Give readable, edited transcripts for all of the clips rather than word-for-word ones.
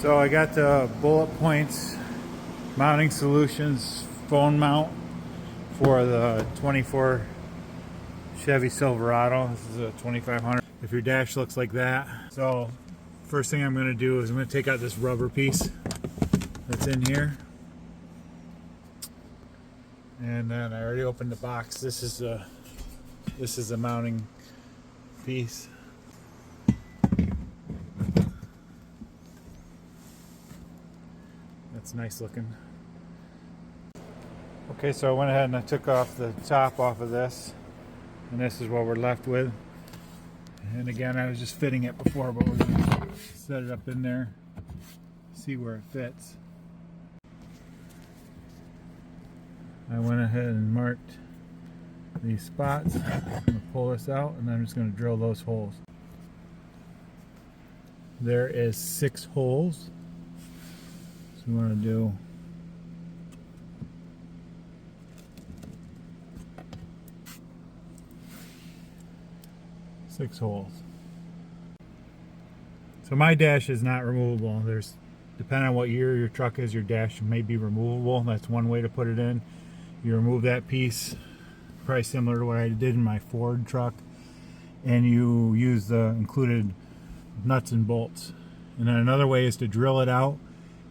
So I got the Bulletpoint mounting solutions phone mount for the 24 Chevy Silverado. This is a 2500. If your dash looks like that. So first thing I'm going to do is I'm going to take out this rubber piece that's in here. And then I already opened the box. This is a mounting piece. That's nice looking. Okay, so I went ahead and I took off the top off of this, and this is what we're left with. And again, I was just fitting it before, but we're going to set it up in there, see where it fits. I went ahead and marked these spots. I'm going to pull this out, and I'm just going to drill those holes. There is 6 holes. So we want to do 6 holes. So my dash is not removable. There's, depending on what year your truck is, your dash may be removable. That's one way to put it in. You remove that piece, probably similar to what I did in my Ford truck, and you use the included nuts and bolts. And then another way is to drill it out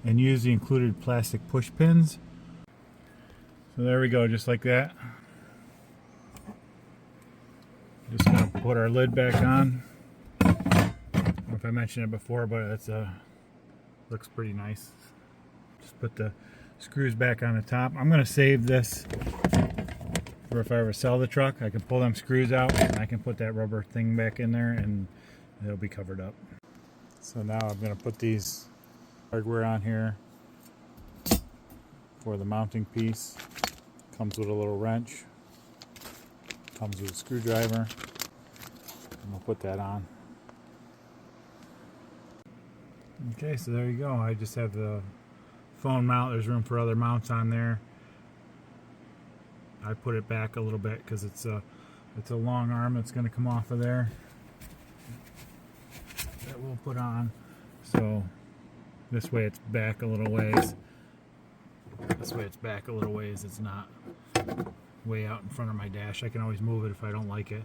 and use the included plastic push pins. So there we go, just like that. Just gonna put our lid back on. I don't know if I mentioned it before, but it's looks pretty nice. Just put the screws back on the top. I'm gonna save this for if I ever sell the truck. I can pull them screws out and I can put that rubber thing back in there and it'll be covered up. So now I'm gonna put these hardware on here for the mounting piece. Comes with a little wrench. Comes with a screwdriver. And we'll put that on. Okay, so there you go. I just have the phone mount. There's room for other mounts on there. I put it back a little bit because it's a long arm that's going to come off of there that we'll put on. So this way it's back a little ways. This way it's back a little ways. It's not way out in front of my dash. I can always move it if I don't like it.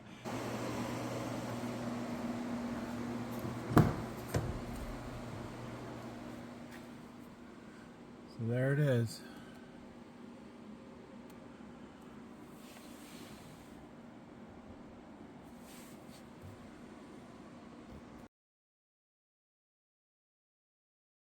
So there it is.